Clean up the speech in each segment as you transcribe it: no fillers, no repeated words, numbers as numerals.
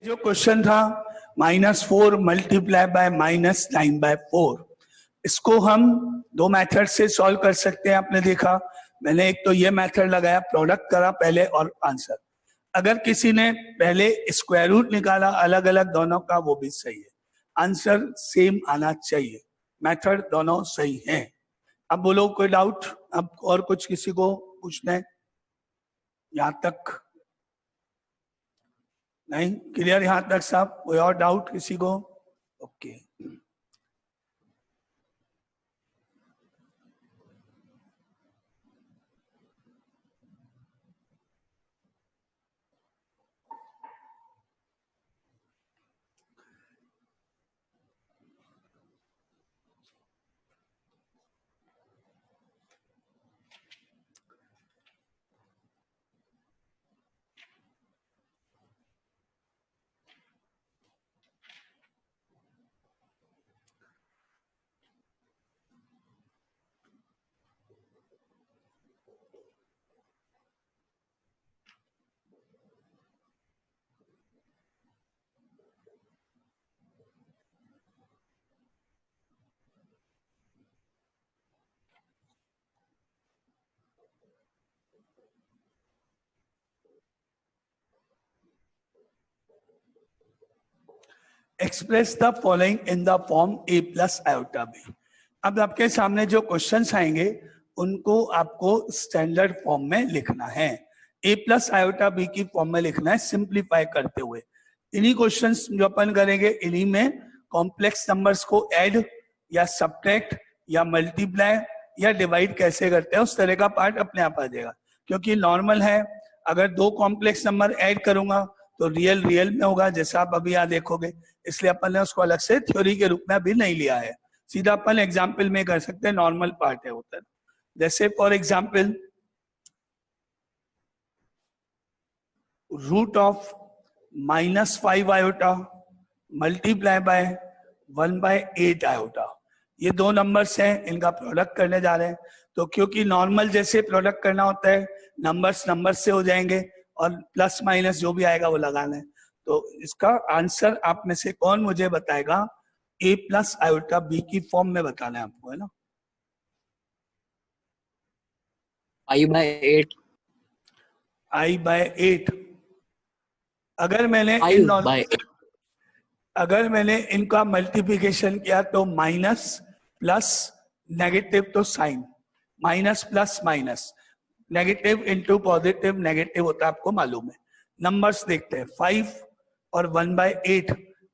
जो क्वेश्चन था -4 multiply by -9/4, इसको हम दो मेथड से सॉल्व कर सकते हैं। आपने देखा मैंने एक तो ये मेथड लगाया, प्रोडक्ट करा पहले और आंसर। अगर किसी ने पहले स्क्वायर रूट निकाला अलग अलग दोनों का, वो भी सही है। आंसर सेम आना चाहिए, मेथड दोनों सही हैं। अब बोलो कोई डाउट? अब और कुछ किसी को पूछना है? यहां तक नहीं क्लियर? यहां तक साहब? कोई और डाउट किसी को? Okay. Express the following in the form a plus iota b। अब आपके सामने जो क्वेश्चंस आएंगे उनको आपको स्टैंडर्ड फॉर्म में लिखना है, a प्लस आयोटा b की फॉर्म में लिखना है, सिंप्लीफाई करते हुए। इन्हीं क्वेश्चंस जो अपन करेंगे, इन्हीं में कॉम्प्लेक्स नंबर्स को ऐड या सब्ट्रैक्ट या मल्टीप्लाई या डिवाइड कैसे करते हैं उस तरह का पार्ट अपने आप आ जाएगा। क्योंकि नॉर्मल है, अगर दो कॉम्प्लेक्स नंबर ऐड करूंगा तो रियल रियल में होगा, जैसा आप अभी यहाँ देखोगे। इसलिए अपन ने उसको अलग से थ्योरी के रूप में अभी नहीं लिया है, सीधा अपन एग्जाम्पल में कर सकते हैं, नॉर्मल पार्ट है होता है। जैसे for example root of -5 iota multiply by 1/8 iota, ये दो नंबर्स हैं, इनका प्रोडक्ट करने जा रहे हैं। तो क्योंकि नॉर्मल जैसे प्रोडक्ट करना होता है, नंबर्स नंबर्स से हो जाएंगे और प्लस माइनस जो भी आएगा वो लगाना है। तो इसका आंसर आप में से कौन मुझे बताएगा? a प्लस आयोटा b की फॉर्म में बताना है आपको, है ना? I/8। I/8। अगर मैंने अगर मैंने इनका मल्टीप्लिकेशन किया तो माइनस प्लस नेगेटिव, तो sign minus plus minus, negative into positive negative होता है, आपको मालूम है। नंबर्स देखते हैं, 5 और 1/8,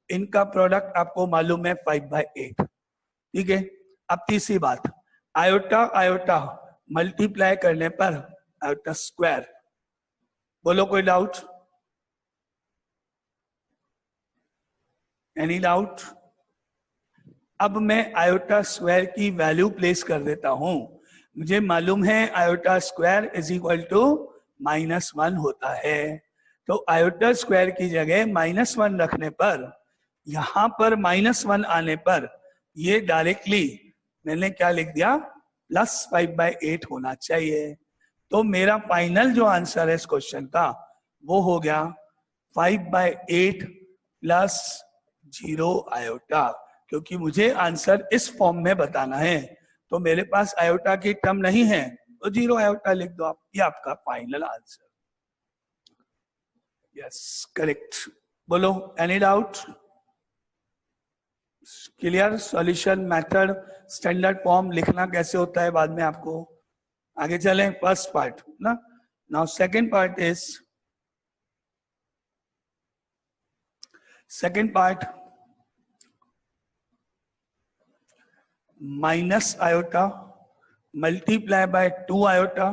इनका प्रोडक्ट आपको मालूम है 5/8। ठीक है। अब तीसरी बात, आयोटा आयोटा मल्टीप्लाई करने पर आयोटा स्क्वायर। बोलो कोई डाउट? Any doubt? अब मैं आयोटा स्क्वायर की वैल्यू प्लेस कर देता हूं। मुझे मालूम है iota square is equal to -1 होता है। तो आयोटा स्क्वायर की जगह -1 रखने पर, यहां पर -1 आने पर, ये डायरेक्टली मैंने क्या लिख दिया? +5/8 होना चाहिए। तो मेरा फाइनल जो आंसर है इस क्वेश्चन का वो हो गया 5/8 प्लस 0 आयोटा। क्योंकि मुझे आंसर इस फॉर्म में बताना है, तो मेरे पास आयोटा की टर्म नहीं है, तो 0 आयोटा लिख दो आप, ये आपका फाइनल आंसर। Yes, correct. बोलो any doubt? Clear? Solution method standard form लिखना कैसे होता है बाद में आपको आगे चलें। फर्स्ट पार्ट ना, now second part is, second part minus iota multiply by 2 iota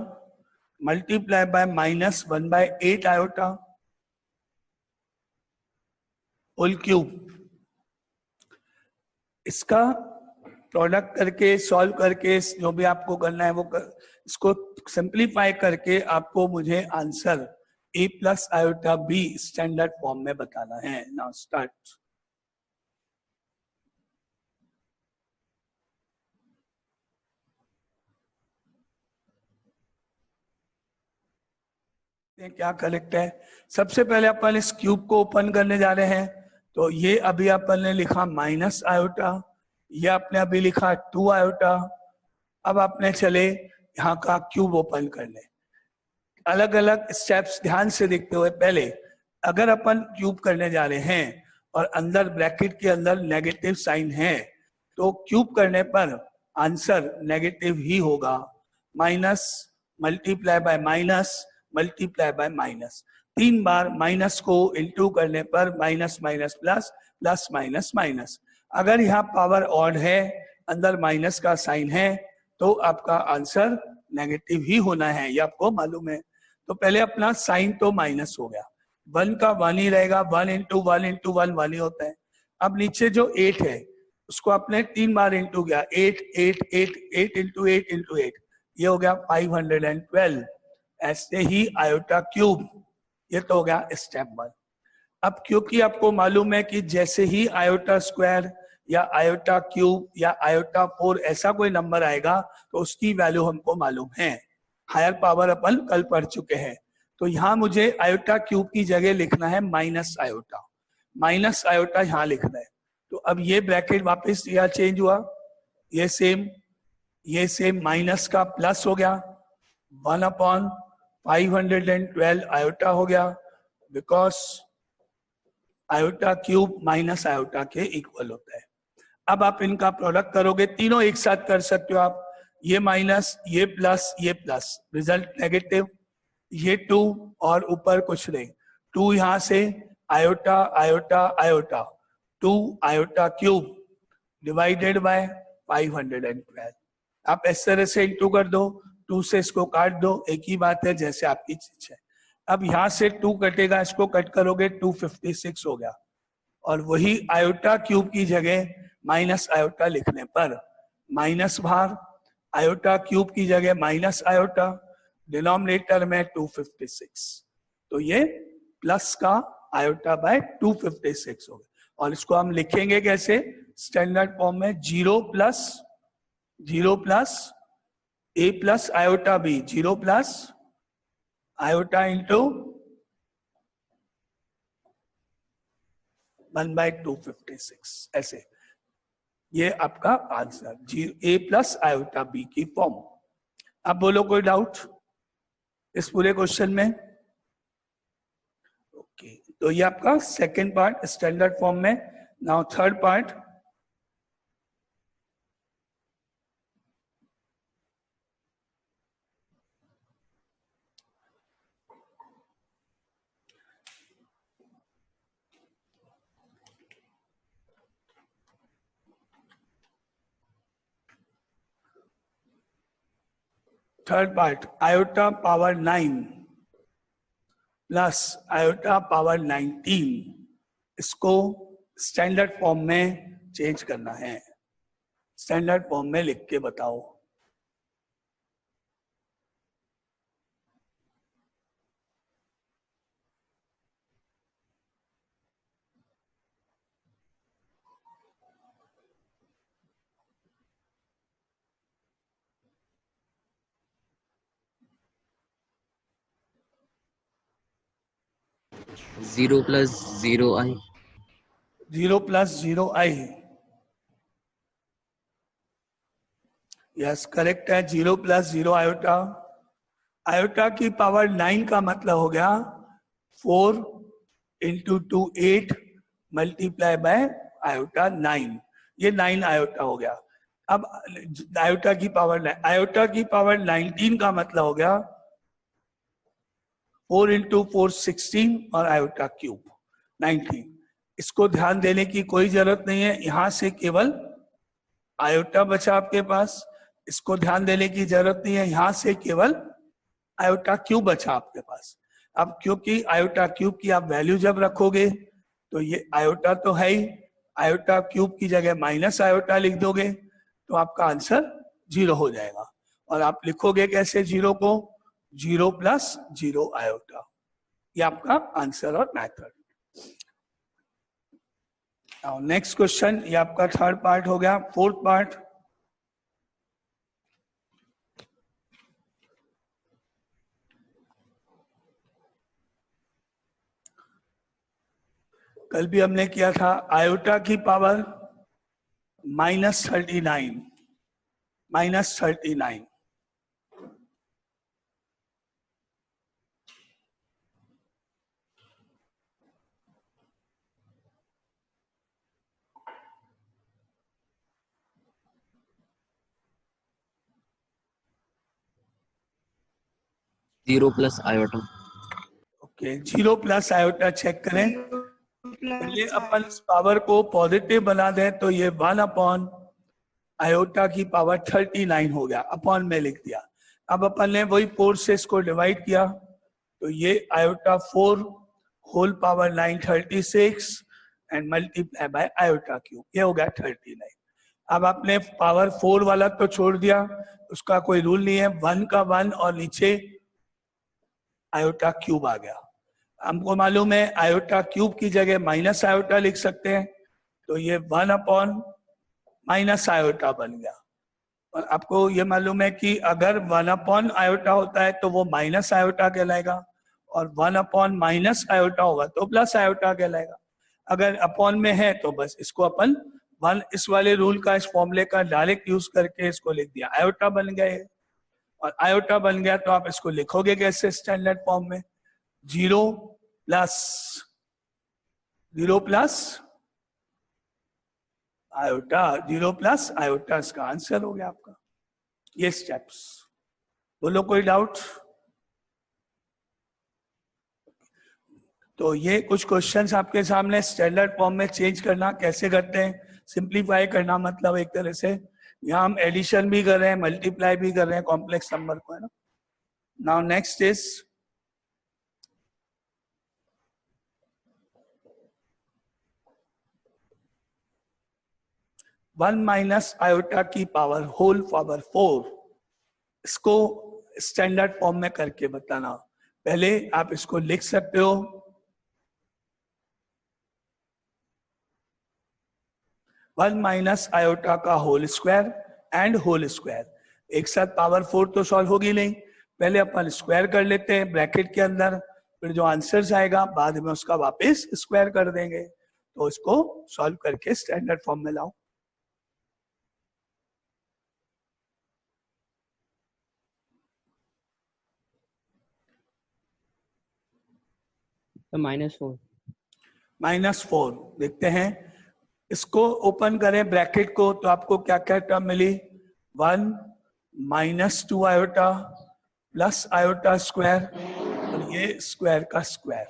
multiply by -1/8 iota whole cube. इसका प्रोडक्ट करके सॉल्व करके जो भी आपको करना है वो इसको सिंप्लीफाई करके आपको मुझे answer a plus iota b standard form में बताना है। Now start. क्या करेक्ट है। सबसे पहले अपन इस क्यूब को ओपन करने जा रहे हैं, तो ये अभी अपन ने लिखा माइनस आयोटा, ये आपने अभी लिखा 2 आयोटा। अब आपने चले यहाँ का क्यूब ओपन करने, अलग अलग स्टेप्स ध्यान से देखते हुए। पहले अगर अपन क्यूब करने जा रहे हैं और अंदर ब्रैकेट के अंदर नेगेटिव साइन है, तो क्यूब करने पर आंसर नेगेटिव ही होगा। Minus multiply by minus multiply by minus, 3 bar minus को इंटू करने पर minus minus plus, plus minus minus. अगर यहाँ पावर ऑड है, अंदर माइनस का साइन है, तो आपका आंसर नेगेटिव ही होना है, ये आपको मालूम है। तो पहले अपना साइन तो माइनस हो गया, 1 का 1 ही रहेगा, 1 इंटू 1 इंटू 1 1 ही होता है। अब नीचे जो 8 है उसको आपने 3 बार इंटू किया, 8 8 8 8 इंटू 8 इंटू 8, ये हो गया 512। ऐसे ही आयोटा क्यूब, ये तो हो गया स्टेप 1। अब क्योंकि आपको मालूम है कि जैसे ही आयोटा स्क्वायर या आयोटा क्यूब या आयोटा 4 ऐसा कोई नंबर आएगा तो उसकी वैल्यू हमको मालूम है। हायर पावर अपन कल पढ़ चुके हैं। तो यहाँ मुझे आयोटा क्यूब की जगह लिखना है माइनस आयोटा, माइनस आयोटा यहाँ लिखना है। तो अब ये ब्रैकेट वापस यहाँ चेंज हुआ, ये सेम माइनस का प्लस हो गया, 1/512 आयोटा हो गया, because iota cube minus iota के इक्वल होता है। अब आप इनका प्रोडक्ट करोगे, तीनों एक साथ कर सकते हो आप, ये माइनस ये प्लस ये प्लस, रिजल्ट नेगेटिव। ये 2 और ऊपर कुछ नहीं, 2 यहां से iota iota iota, 2 iota cube divided by 512। आप इस तरह से इंटू कर दो, 2 से इसको काट दो, एक ही बात है जैसे आपकी चीज है। अब यहां से 2 कटेगा, इसको कट करोगे 256 हो गया। और वही आयोटा क्यूब की जगह माइनस आयोटा लिखने पर माइनस बाहर, आयोटा क्यूब की जगह माइनस आयोटा, डिनोमिनेटर में 256, तो ये प्लस का आयोटा बाय 256 हो गया। और इसको हम लिखेंगे कैसे, स्टैंडर्ड फॉर्म में, 0 plus A plus iota B, 0 plus iota into 1/256, ऐसे। ये आपका answer A plus iota B की फॉर्म। अब बोलो कोई डाउट इस पूरे क्वेश्चन में? ओके, तो ये आपका सेकंड पार्ट स्टैंडर्ड फॉर्म में। Now third part, iota power 9 plus iota power 19, इसको स्टैंडर्ड फॉर्म में चेंज करना है। स्टैंडर्ड फॉर्म में लिख के बताओ। जीरो प्लस जीरो आई, 0 प्लस 0 आई, यस करेक्ट है। 0 प्लस 0 आयोटा, आयोटा की पावर 9 का मतलब हो गया 4 इंटू 2 8 मल्टीप्लाई बाय आयोटा 9, ये 9 आयोटा हो गया। अब आयोटा की पावर 19 का मतलब हो गया 4 इंटू 4 16 और आयोटा क्यूब 19। इसको ध्यान देने की कोई जरूरत नहीं है, यहां से केवल आयोटा बचा आपके पास, इसको ध्यान देने की जरूरत नहीं है, यहां से केवल आयोटा क्यूब बचा आपके पास। अब क्योंकि आयोटा क्यूब की आप वैल्यू जब रखोगे तो ये आयोटा तो है ही, आयोटा क्यूब की जगह माइनस आयोटा लिख दोगे तो आपका आंसर 0 हो जाएगा। और आप लिखोगे कैसे 0 को, 0 प्लस 0 आयोटा, ये आपका आंसर और मेथड। नेक्स्ट क्वेश्चन, ये आपका थर्ड पार्ट हो गया। फोर्थ पार्ट, कल भी हमने किया था आयोटा की power -39, -39। Zero plus iota. Okay, 0 plus iota check करें। पहले अपन इस पावर को पॉजिटिव बना दें तो ये 1 अपॉन आयोटा की पावर 39 हो गया, अपॉन में लिख दिया। अब अपन ने वही 4 से इसको डिवाइड किया तो ये iota 4 whole power 9 36 and multiply by iota cube, ये हो गया 39। अब आपने पावर 4 वाला तो छोड़ दिया, उसका कोई रूल नहीं है, 1 का 1 और नीचे आयोटा क्यूब आ गया। हमको मालूम है आयोटा क्यूब की जगह माइनस आयोटा लिख सकते हैं, तो ये 1 अपॉन माइनस आयोटा बन गया। और आपको ये मालूम है कि अगर 1 अपॉन आयोटा होता है तो वो माइनस आयोटा कहलाएगा, और 1 अपॉन माइनस आयोटा होगा तो प्लस आयोटा कहलाएगा। अगर अपॉन में है तो बस इसको अपन 1 इस वाले रूल का, इस फॉर्मूले का डायरेक्ट यूज करके इसको लिख दिया, आयोटा बन गया ये। और आयोटा बन गया तो आप इसको लिखोगे कैसे स्टैंडर्ड फॉर्म में? 0 प्लस आयोटा, 0 प्लस आयोटा, इसका आंसर हो गया आपका ये स्टेप्स। बोलो कोई डाउट? तो ये कुछ क्वेश्चंस आपके सामने, स्टैंडर्ड फॉर्म में चेंज करना कैसे करते हैं, सिंप्लीफाई करना, मतलब एक तरह से यहाँ हम एडिशन भी कर रहे हैं, मल्टीप्लाई भी कर रहे हैं कॉम्प्लेक्स नंबर को, है ना। Now next is 1 minus iota की पावर होल पावर 4, इसको स्टैंडर्ड फॉर्म में करके बताना। पहले आप इसको लिख सकते हो 1 माइनस आयोटा का whole square and whole square. एक साथ पावर 4 तो सॉल्व होगी नहीं, पहले अपन स्क्वायर कर लेते हैं ब्रैकेट के अंदर, फिर जो आंसर आएगा बाद में उसका वापस स्क्वायर कर देंगे। तो इसको सॉल्व करके स्टैंडर्ड फॉर्म में लाओ। तो -4। -4 देखते हैं, इसको ओपन करें ब्रैकेट को तो आपको क्या क्या टर्म मिली? 1 -2 आयोटा प्लस आयोटा स्क्वायर, और ये स्क्वायर का स्क्वायर,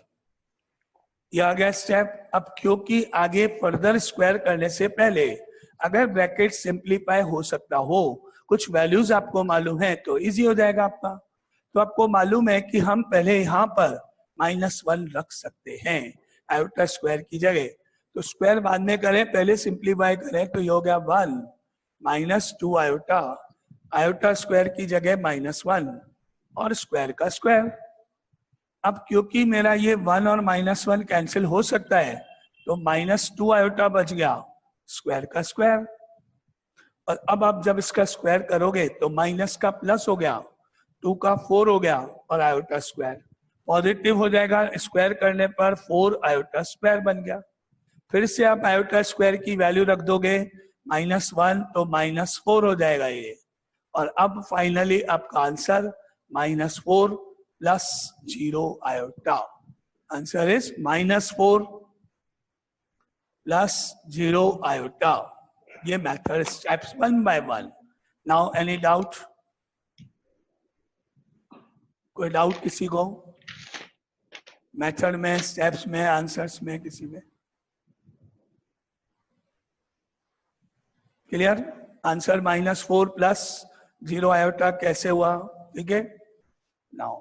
ये आ गया स्टेप। अब क्योंकि आगे फर्दर स्क्वायर करने से पहले अगर ब्रैकेट सिंप्लीफाई हो सकता हो, कुछ वैल्यूज आपको मालूम है तो इजी हो जाएगा आपका। तो आपको मालूम है कि हम पहले यहाँ पर -1 रख सकते हैं आयोटा स्क्वायर की जगह, तो स्क्वायर बाद में करें, पहले सिंप्लीफाई करें तो ये हो गया 1 -2 आयोटा, आयोटा स्क्वायर की जगह -1 और स्क्वायर का स्क्वायर। अब क्योंकि मेरा ये 1 और -1 कैंसिल हो सकता है तो -2 आयोटा बच गया, स्क्वायर का स्क्वायर। और अब आप जब इसका स्क्वायर करोगे तो माइनस का प्लस हो गया, 2 का 4 हो गया, और आयोटा स्क्वायर पॉजिटिव हो जाएगा, स्क्वायर करने पर 4 आयोटा स्क्वायर बन गया। फिर से आप आयोटा स्क्वायर की वैल्यू रख दोगे -1 तो -4 हो जाएगा ये। और अब फाइनली आपका answer -4 plus 0 iota, answer is -4 plus 0 iota. ये method steps 1 by 1। Now any doubt? कोई डाउट किसी को मेथड में, स्टेप्स में, आंसर्स में, किसी में? क्लियर? आंसर -4 प्लस 0 आयोटा कैसे हुआ? ठीक है। नाउ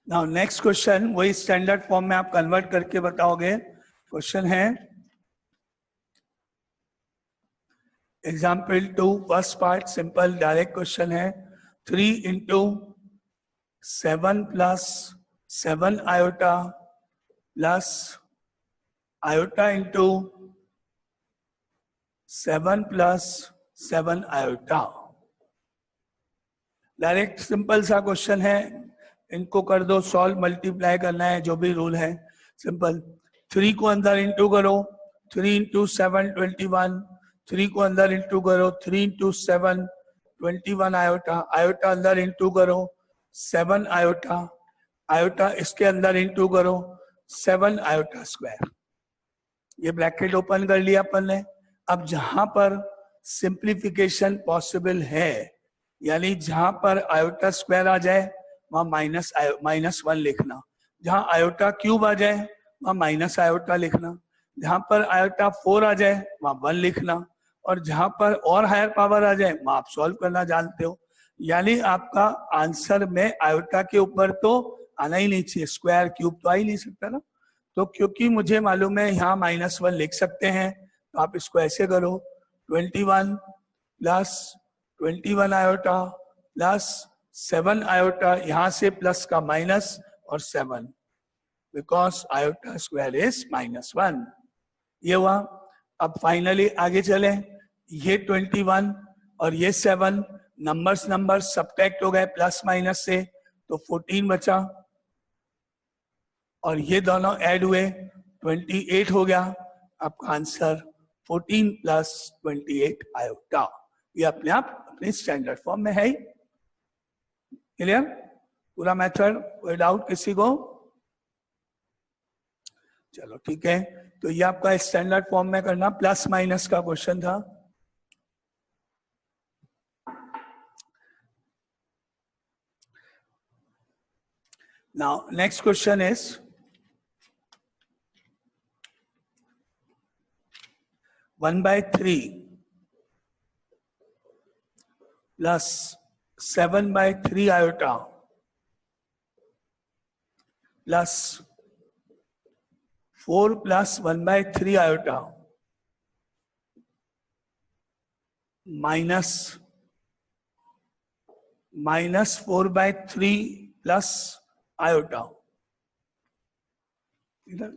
नाउ नेक्स्ट क्वेश्चन, वही स्टैंडर्ड फॉर्म में आप कन्वर्ट करके बताओगे। क्वेश्चन है example 2 first part, simple direct question है। 3 into 7 plus 7 iota plus iota into 7 plus 7 iota. Direct simple सा क्वेश्चन है, इनको कर दो सॉल्व, मल्टीप्लाई करना है जो भी रूल है सिंपल। 3 को अंदर इंटू करो, 3 इंटू 7 21, 3 को अंदर इंटू करो, 3 इंटू 7 21 आयोटा, आयोटा अंदर इंटू करो 7 आयोटा, आयोटा इसके अंदर इंटू करो 7 आयोटा स्क्वायर। ये ब्रैकेट ओपन कर लिया अपन ने। अब जहां पर सिंप्लीफिकेशन पॉसिबल है, यानी जहां पर आयोटा स्क्वायर आ जाए वहां -1 लिखना, जहां आयोटा क्यूब आ जाए वहां माइनस आयोटा लिखना, जहां पर आयोटा 4 आ जाए वहां 1 लिखना, और जहां पर और हायर पावर आ जाए वहां आप सॉल्व करना जानते हो। यानी आपका आंसर में आयोटा के ऊपर तो आना ही नहीं चाहिए, स्क्वायर क्यूब तो आ ही नहीं सकता ना। तो क्योंकि मुझे मालूम है यहाँ -1 लिख सकते हैं, तो आप इसको ऐसे करो 21 प्लस 21 आयोटा प्लस 7 आयोटा, यहां से प्लस का माइनस और 7, बिकॉज आयोटा स्क्वायर इज -1। ये हुआ। अब फाइनली आगे चले, ये 21 और ये 7 नंबर्स सब्ट्रैक्ट हो गए प्लस माइनस से, तो 14 बचा, और ये दोनों ऐड हुए 28 हो गया। आपका आंसर 14 प्लस 28 आयोटा। ये अपने आप अपने स्टैंडर्ड फॉर्म में है ही। क्लियर पूरा मेथड? कोई डाउट किसी को? चलो ठीक है, तो ये आपका स्टैंडर्ड फॉर्म में करना, प्लस माइनस का क्वेश्चन था। Now next question is 1/3 plus 7/3 iota plus 4 plus 1/3 iota minus -4/3 plus iota. इधर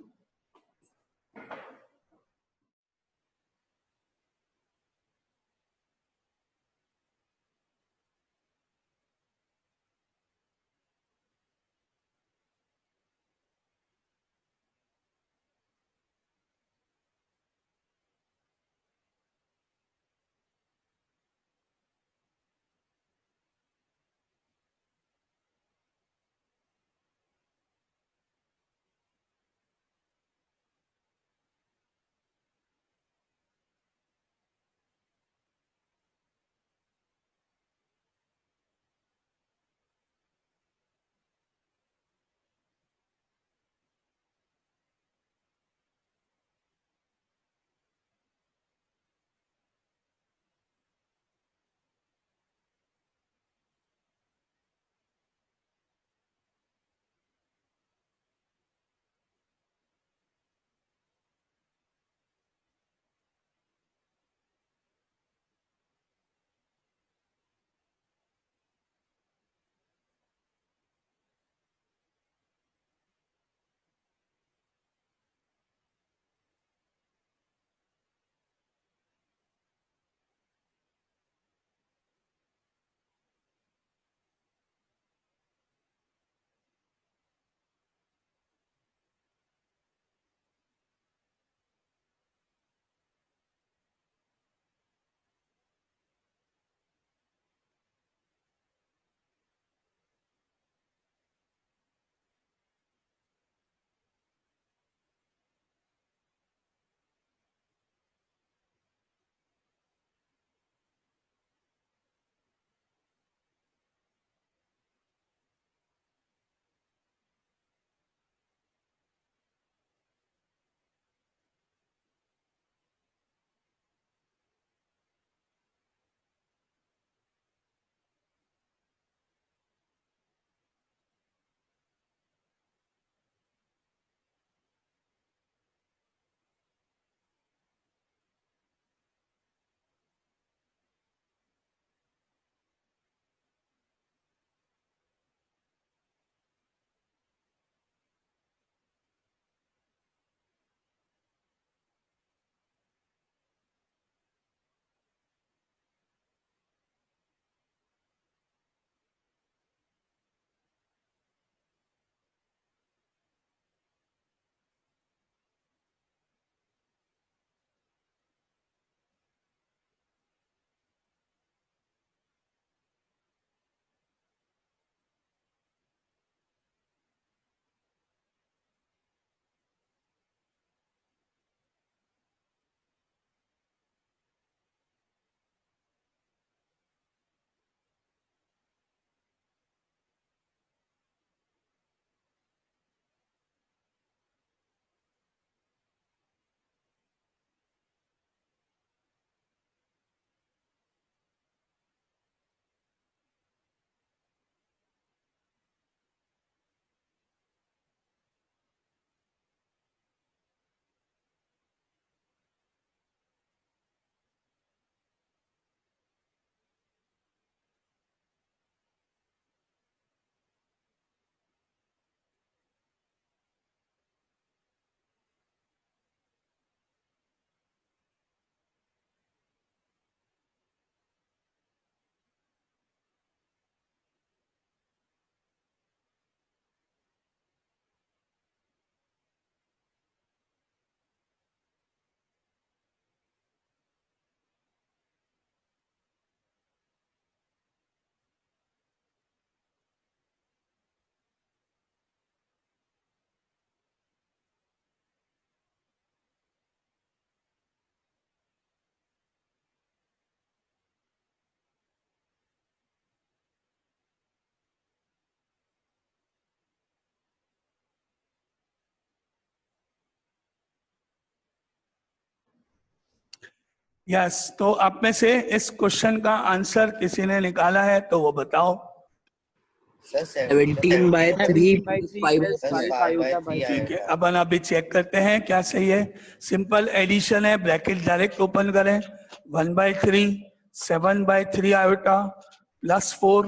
यस, तो आप में से इस क्वेश्चन का आंसर किसी ने निकाला है तो वो बताओ। Sir 17 by 3 plus 5 by 3. ठीक है, अपन अभी चेक करते हैं क्या सही है। सिंपल एडिशन है, ब्रैकेट डायरेक्ट ओपन करें। 1/3 7/3 iota plus 4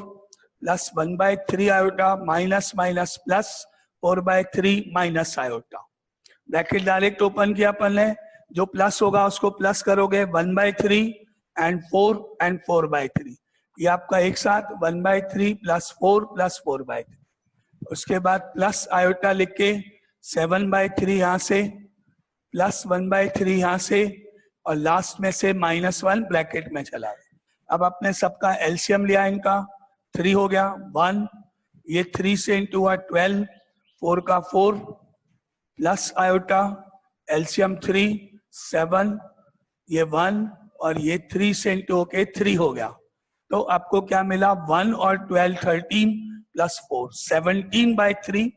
plus 1/3 iota minus minus plus 4/3 minus iota. Bracket direct open किया अपन ने, जो प्लस होगा उसको प्लस करोगे 1/3 एंड 4 एंड 4/3, ये आपका एक साथ 1/3 प्लस 4 प्लस 4/3। उसके बाद प्लस आयोटा लिख के 7/3 यहाँ से प्लस 1/3 यहाँ से और लास्ट में से -1 ब्रैकेट में चला गया। अब आपने सबका एलसीएम लिया, इनका 3 हो गया 1, ये 3 से इंटू 12, 4 का 4 प्लस आयोटा एलसीएम 3 7, ये 1 और ये 3 से इंटू होके 3 हो गया। तो आपको क्या मिला 1 और 12 13 प्लस 4 17/3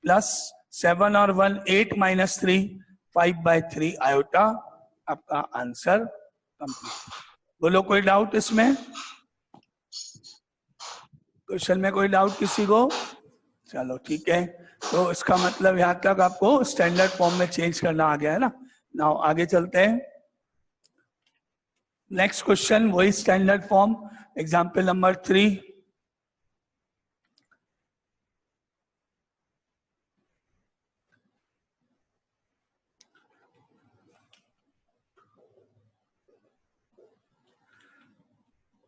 प्लस 7 और 1 8 माइनस 3 5/3 आयोटा। आपका आंसर कंप्लीट। बोलो कोई डाउट इसमें? क्वेश्चन में कोई डाउट किसी को? चलो ठीक है, तो इसका मतलब यहाँ तक आपको स्टैंडर्ड फॉर्म में चेंज करना आ गया है ना। नाउ आगे चलते हैं। नेक्स्ट क्वेश्चन वही standard form, example number 3।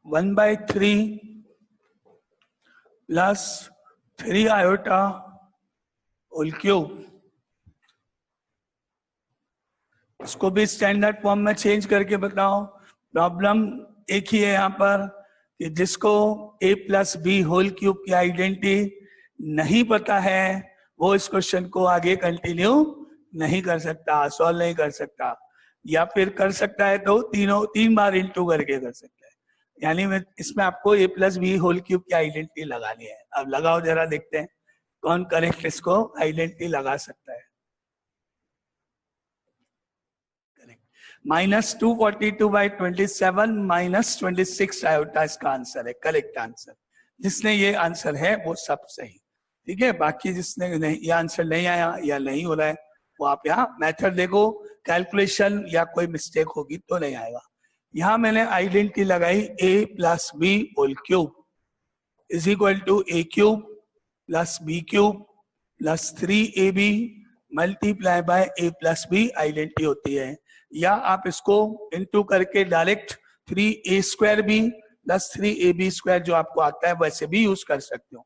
One by 3 plus 3 iota whole cube, इसको भी स्टैंडर्ड फॉर्म में चेंज करके बताओ। प्रॉब्लम एक ही है यहाँ पर कि जिसको a plus B whole cube की आइडेंटिटी नहीं पता है वो इस क्वेश्चन को आगे कंटिन्यू नहीं कर सकता, सॉल्व नहीं कर सकता, या फिर कर सकता है तो 3 बार इंटू करके कर सकता है। यानी इसमें आपको a plus B whole cube की आइडेंटिटी लगानी है। अब लगाओ जरा, देखते हैं कौन करेक्ट इसको आइडेंटिटी लगा सकता है। -242/27 -26 आयोटा इसका आंसर है, करेक्ट आंसर। जिसने ये आंसर है वो सब सही, ठीक है। बाकी जिसने नहीं, ये आंसर नहीं आया या नहीं हो रहा है, वो आप यहाँ मेथड देखो, कैलकुलेशन या कोई मिस्टेक होगी तो नहीं आएगा। यहाँ मैंने आइडेंटिटी लगाई a plus B whole cube is equal to a cube plus B cube plus 3ab multiply by a plus B identity होती है। या आप इसको इंटू करके डायरेक्ट 3a² प्लस 3ab² जो आपको आता है वैसे भी यूज कर सकते हो,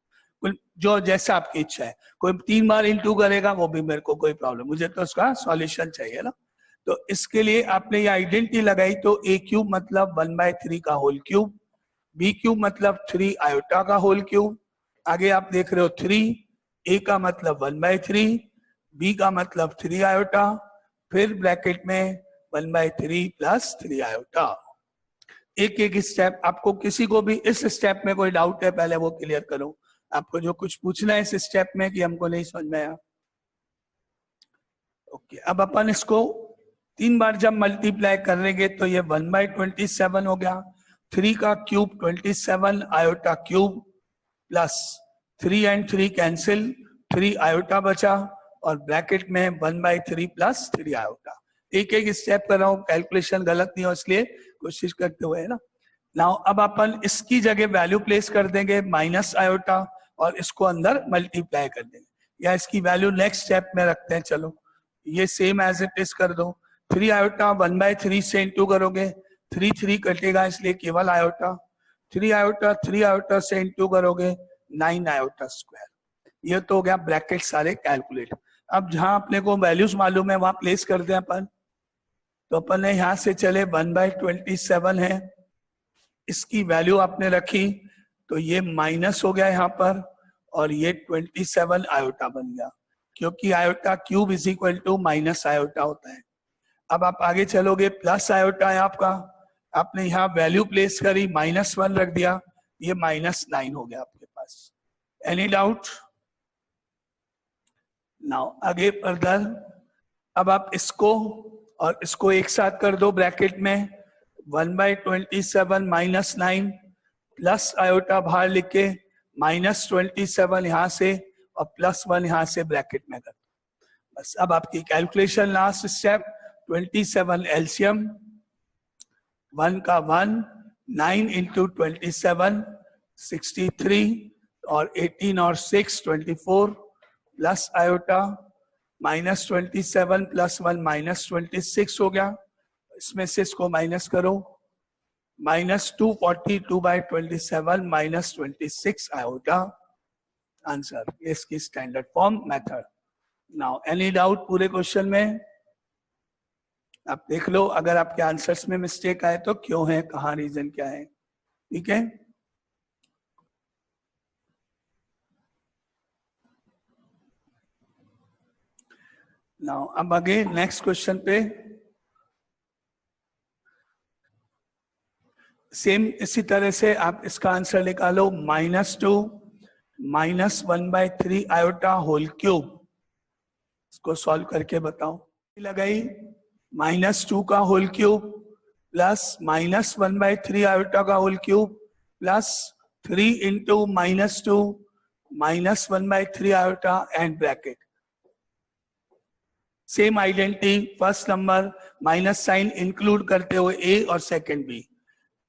जो जैसा आपकी इच्छा है। कोई 3 बार इंटू करेगा वो भी मेरे को कोई प्रॉब्लम, मुझे तो उसका सॉल्यूशन चाहिए ना। तो इसके लिए आपने ये आइडेंटिटी लगाई, तो a क्यूब मतलब 1/3 का होल क्यूब, b क्यूब मतलब 3 आयोटा का होल क्यूब, आगे आप देख रहे हो 3, a का मतलब 1/3, b का मतलब 3 आयोटा, फिर ब्रैकेट में 1/3 प्लस 3 आयोटा। एक एक स्टेप, आपको किसी को भी इस स्टेप में कोई डाउट है पहले वो क्लियर करो। आपको जो कुछ पूछना है इस स्टेप में कि हमको नहीं समझ में आया, ओके। अब अपन इसको 3 बार जब मल्टीप्लाई करेंगे तो ये 1/27 हो गया। 3 का cube 27 iota cube plus 3 and 3 cancel, 3 iota बचा और ब्रैकेट में 1/3 प्लस 3 आयोटा। एक एक स्टेप कर रहा हूं, कैलकुलेशन गलत नहीं हो इसलिए कोशिश करते हुए, है ना। नाउ अब अपन इसकी जगह वैल्यू प्लेस कर देंगे माइनस आयोटा और इसको अंदर मल्टीप्लाई कर देंगे, या इसकी वैल्यू नेक्स्ट स्टेप में रखते हैं। चलो ये सेम एज इट इज कर दो। 3 आयोटा 1/3 से इंटू करोगे, 3 कटेगा इसलिए केवल आयोटा। 3 आयोटा से इंटू करोगे 9 आयोटा स्क्वायर। ये तो हो गया ब्रैकेट सारे कैलकुलेट। अब जहां अपने को वैल्यूज मालूम है वहां प्लेस कर दें अपन। तो अपन ने यहां से चले 1/27 है, इसकी वैल्यू आपने रखी तो ये माइनस हो गया यहाँ पर और ये 27 आयोटा बन गया, क्योंकि iota cube is equal to minus iota होता है। अब आप आगे चलोगे, प्लस आयोटा है आपका, आपने यहाँ वैल्यू प्लेस करी, -1 रख दिया, ये -9 हो गया आपके पास। Any doubt? नाउ आगे फर्दर, अब आप इसको और इसको एक साथ कर दो ब्रैकेट में, 1/27 -9 प्लस आयोटा बाहर लिख के -27 यहां से और +1 यहां से ब्रैकेट में कर। बस अब आपकी कैलकुलेशन लास्ट स्टेप 27 एलसीएम 1 का 1 9 इंटू 27 63 और 18 और 6 24 प्लस आयोटा -27 +1 -26 हो गया। इसमें से इसको माइनस करो -242/27 -26 आयोटा आंसर। ये इसकी standard form method. Now any doubt पूरे क्वेश्चन में? आप देख लो, अगर आपके आंसर्स में मिस्टेक आए तो क्यों है, कहाँ रीजन क्या है, ठीक है। नाउ अब आगे नेक्स्ट क्वेश्चन पे सेम इसी तरह से आप इसका आंसर निकालो। -2 -1/3 आयोटा होल क्यूब। इसको सॉल्व करके बताओ। लगाई -2 का होल क्यूब प्लस -1/3 आयोटा का whole cube plus 3 into -2 -1/3 iota and bracket. Same identity, first number minus sign include करते हुए ए और second B,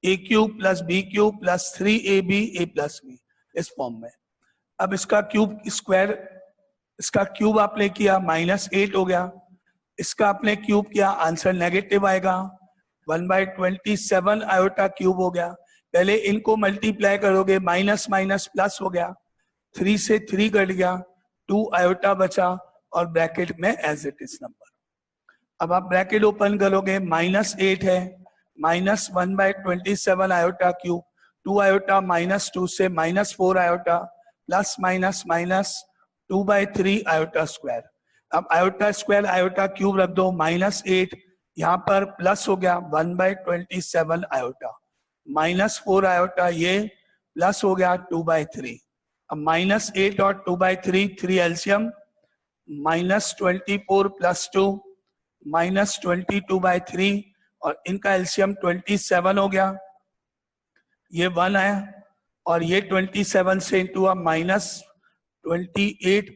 A cube plus B cube plus 3ab a plus B, इस form में। अब इसका cube square, इसका cube आपने किया -8 हो गया, इसका आपने क्यूब किया आंसर नेगेटिव आएगा। 1/27 आयोटा क्यूब हो गया। पहले इनको मल्टीप्लाई करोगे माइनस माइनस प्लस हो गया, 3 से 3 कट गया, 2 आयोटा बचा और ब्रैकेट में एज इट इज नंबर। अब आप ब्रैकेट ओपन करोगे -8 है -1/27 आयोटा क्यूब, 2 आयोटा -2 से -4 iota plus minus minus 2/3 iota square. अब आयोटा स्क्वायर आयोटा क्यूब रख दो, -8 यहाँ पर प्लस हो गया 1/27 आयोटा, -4 आयोटा ये प्लस हो गया 2/3। अब -8 और 2/3 3 एलसीएम -24 + 2 -22/3 और इनका एलसीएम 27 हो गया, ये 1 है और ये 27 से इंटू -28